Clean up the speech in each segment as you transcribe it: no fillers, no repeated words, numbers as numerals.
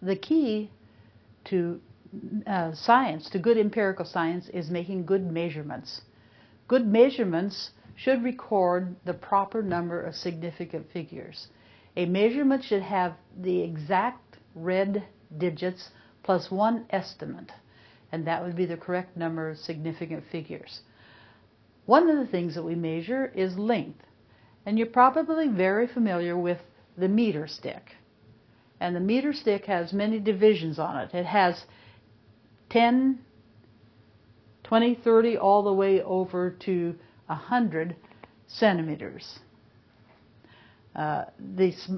the key to science, to good empirical science, is making good measurements. Good measurements should record the proper number of significant figures. A measurement should have the exact red digits plus one estimate, and that would be the correct number of significant figures. One of the things that we measure is length, and you're probably very familiar with the meter stick. And the meter stick has many divisions on it. It has 10, 20, 30, all the way over to 100 centimeters. These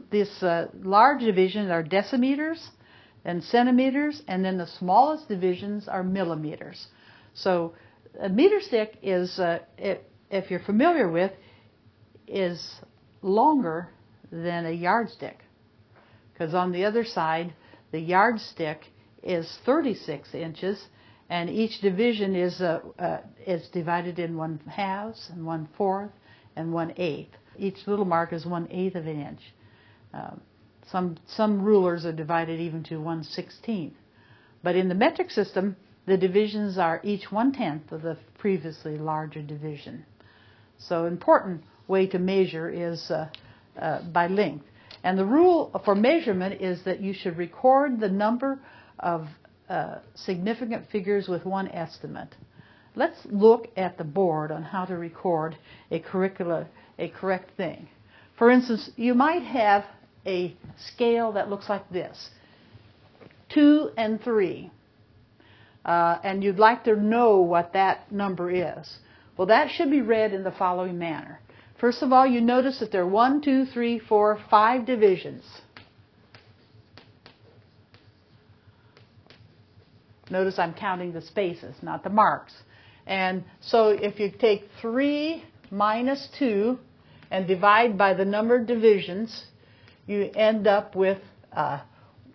large divisions are decimeters and centimeters, and then the smallest divisions are millimeters. So a meter stick is, if you're familiar with, is longer than a yardstick, because on the other side the yardstick is 36 inches, and each division is divided in 1/2 and 1/4 and 1/8. Each little mark is 1/8 of an inch. Some rulers are divided even to 1/16. But in the metric system, the divisions are each 1/10 of the previously larger division. So important way to measure is by length. And the rule for measurement is that you should record the number of significant figures with one estimate. Let's look at the board on how to record a correct thing. For instance, you might have a scale that looks like this, 2 and 3, and you'd like to know what that number is. Well, that should be read in the following manner. First of all, you notice that there are 1, 2, 3, 4, 5 divisions. Notice I'm counting the spaces, not the marks. And so if you take 3 minus 2 and divide by the number of divisions, you end up with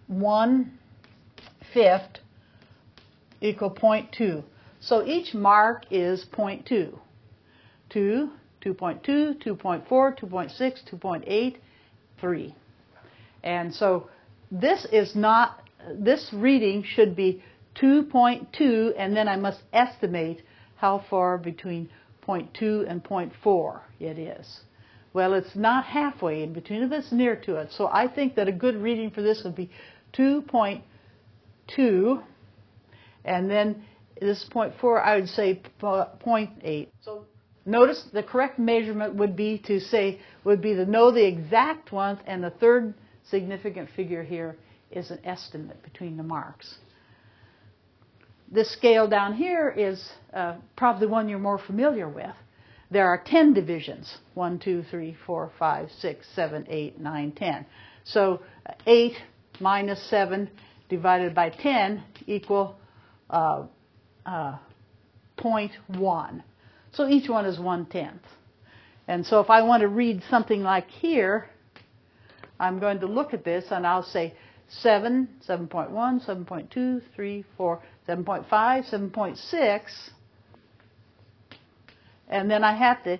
1/5 equal 0.2. So each mark is 0.2. 2, 2.2, 2.4, 2.6, 2.8, 3. And so this reading should be 2.2, and then I must estimate how far between 0.2 and 0.4 it is. Well, it's not halfway in between, it's near to it. So I think that a good reading for this would be 2.2, and then this 0.4, I would say 0.8. So notice the correct measurement would be to know the exact one, and the third significant figure here is an estimate between the marks. This scale down here is probably one you're more familiar with. There are 10 divisions, 1, 2, 3, 4, 5, 6, 7, 8, 9, 10. So 8 minus 7 divided by 10 equal 0.1. So each one is 1/10. And so if I want to read something like here, I'm going to look at this and I'll say 7, 7.1, 7.2, 3, 4, 7.5, 7.6, and then I have to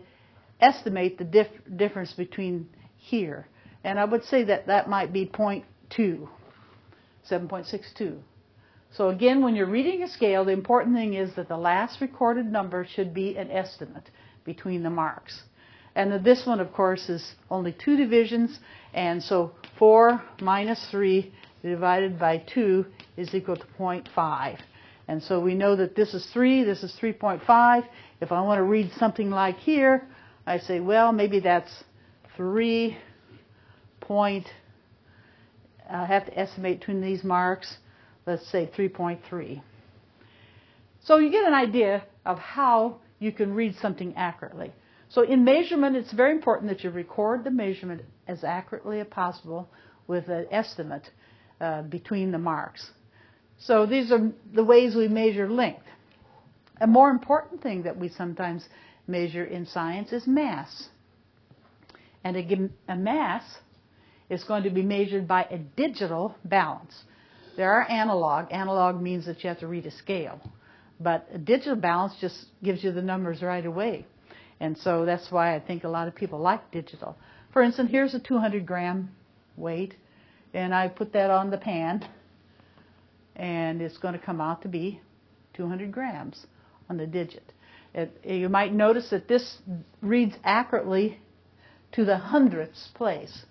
estimate the difference between here. And I would say that that might be 0.2, 7.62. So again, when you're reading a scale, the important thing is that the last recorded number should be an estimate between the marks. And this one, of course, is only 2 divisions, and so 4 minus 3 divided by 2 is equal to 0.5. And so we know that this is 3, this is 3.5. If I want to read something like here, I say, well, maybe that's 3 point, I have to estimate between these marks, let's say 3.3. So you get an idea of how you can read something accurately. So in measurement, it's very important that you record the measurement as accurately as possible with an estimate between the marks. So these are the ways we measure length. A more important thing that we sometimes measure in science is mass. And again, a mass is going to be measured by a digital balance. There are analog. Analog means that you have to read a scale. But a digital balance just gives you the numbers right away. And so that's why I think a lot of people like digital. For instance, here's a 200-gram weight, and I put that on the pan. and it's going to come out to be 200 grams on the digit. You might notice that this reads accurately to the hundredths place.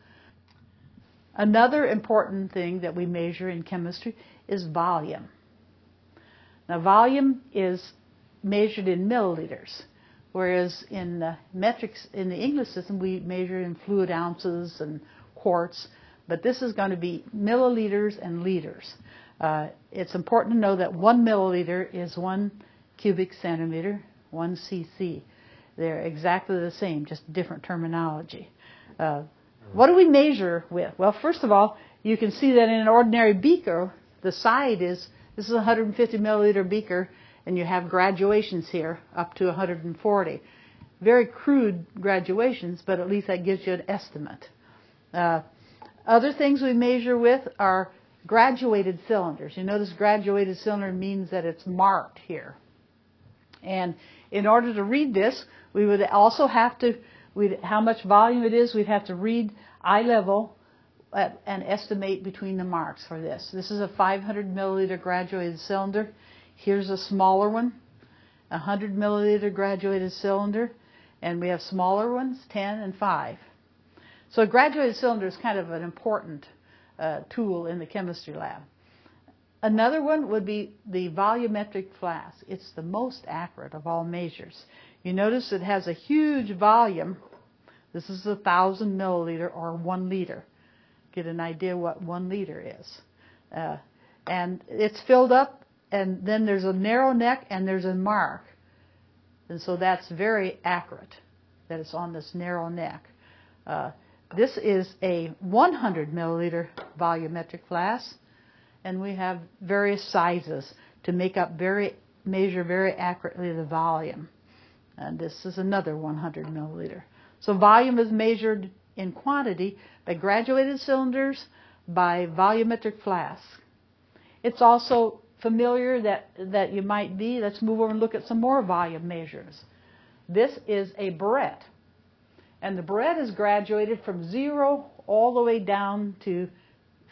Another important thing that we measure in chemistry is volume. Now, volume is measured in milliliters, whereas in the metrics in the English system we measure in fluid ounces and quarts, but this is going to be milliliters and liters. It's important to know that 1 milliliter is 1 cubic centimeter, 1 cc. They're exactly the same, just different terminology. What do we measure with? Well, first of all, you can see that in an ordinary beaker, the side is, this is a 150 milliliter beaker, and you have graduations here up to 140. Very crude graduations, but at least that gives you an estimate. Other things we measure with are graduated cylinders. You notice graduated cylinder means that it's marked here. And in order to read this, we would also have to, how much volume it is, we'd have to read eye level and estimate between the marks for this. This is a 500 milliliter graduated cylinder. Here's a smaller one, a 100 milliliter graduated cylinder, and we have smaller ones, 10 and 5. So a graduated cylinder is kind of an important tool in the chemistry lab. Another one would be the volumetric flask. It's the most accurate of all measures. You notice it has a huge volume. This is 1,000 milliliter or 1 liter. Get an idea what 1 liter is. And it's filled up, and then there's a narrow neck and there's a mark. And so that's very accurate that it's on this narrow neck. This is a 100 milliliter volumetric flask, and we have various sizes to measure very accurately the volume. And this is another 100 milliliter. So volume is measured in quantity by graduated cylinders, by volumetric flasks. It's also familiar that you might be. Let's move over and look at some more volume measures. This is a burette. And the burette is graduated from 0 all the way down to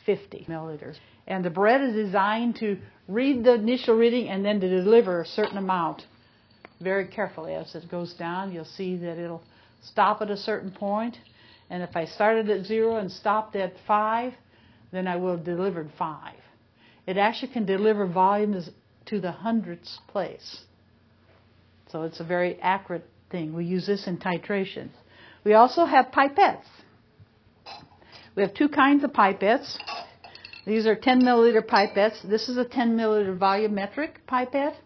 50 milliliters. And the burette is designed to read the initial reading and then to deliver a certain amount very carefully. As it goes down, you'll see that it'll stop at a certain point. And if I started at 0 and stopped at 5, then I will have delivered 5. It actually can deliver volumes to the hundredths place. So it's a very accurate thing. We use this in titrations. We also have pipettes. We have 2 kinds of pipettes. These are 10 milliliter pipettes. This is a 10 milliliter volumetric pipette.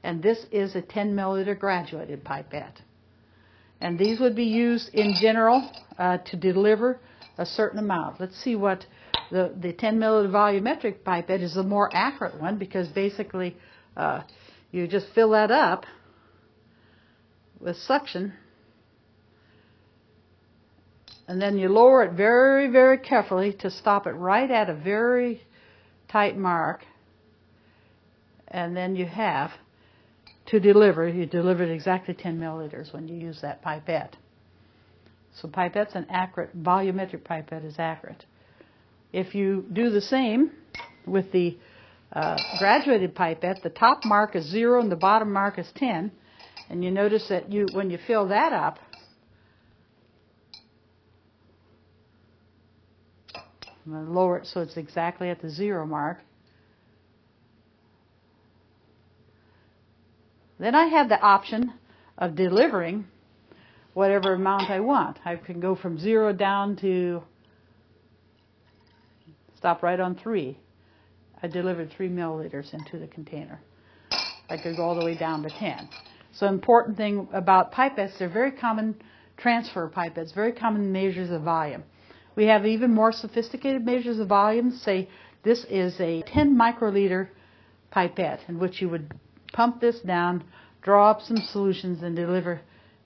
And this is a 10 milliliter graduated pipette. And these would be used in general to deliver a certain amount. Let's see what the 10 milliliter volumetric pipette is the more accurate one, because basically you just fill that up with suction, and then you lower it very, very carefully to stop it right at a very tight mark, and then you have to deliver. You delivered exactly 10 milliliters when you use that pipette. So pipette's an accurate, volumetric pipette is accurate. If you do the same with the graduated pipette, the top mark is 0 and the bottom mark is 10. And you notice that when you fill that up, I'm going to lower it so it's exactly at the 0 mark. Then I have the option of delivering whatever amount I want. I can go from 0 down to, stop right on 3. I delivered 3 milliliters into the container. I could go all the way down to 10. So important thing about pipettes, they're very common transfer pipettes, very common measures of volume. We have even more sophisticated measures of volume. Say this is a 10 microliter pipette in which you would pump this down, draw up some solutions, and deliver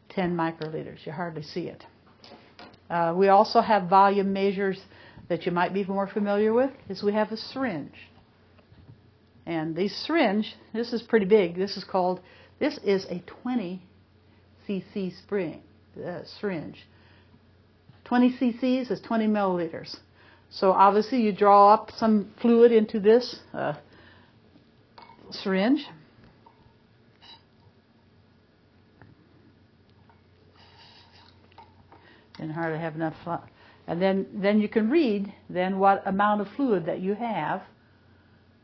10 microliters. You hardly see it. We also have volume measures that you might be more familiar with. Is we have a syringe. And the syringe, this is pretty big. This is a 20 cc syringe. 20 cc's is 20 milliliters. So obviously you draw up some fluid into this syringe. And hard to have enough, and then you can read then what amount of fluid that you have.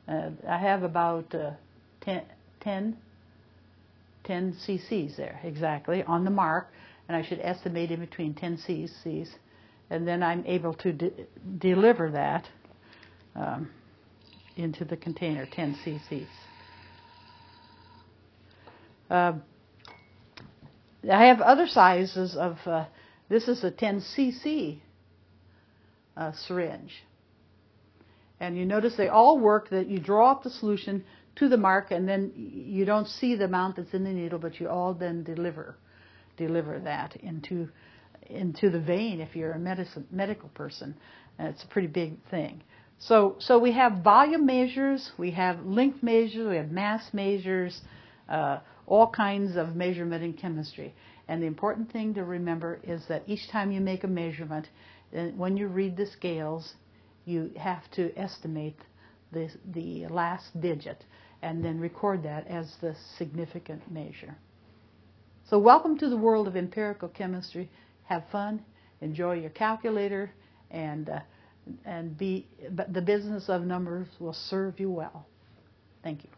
I have about 10 cc's there exactly on the mark, and I should estimate in between 10 cc's, and then I'm able to deliver that into the container, 10 cc's. I have other sizes of. This is a 10 cc syringe. And you notice they all work that you draw up the solution to the mark, and then you don't see the amount that's in the needle, but you all then deliver that into the vein if you're a medical person. And it's a pretty big thing. So we have volume measures, we have length measures, we have mass measures, all kinds of measurement in chemistry. And the important thing to remember is that each time you make a measurement, when you read the scales, you have to estimate the last digit and then record that as the significant measure. So welcome to the world of empirical chemistry. Have fun, enjoy your calculator, and the business of numbers will serve you well. Thank you.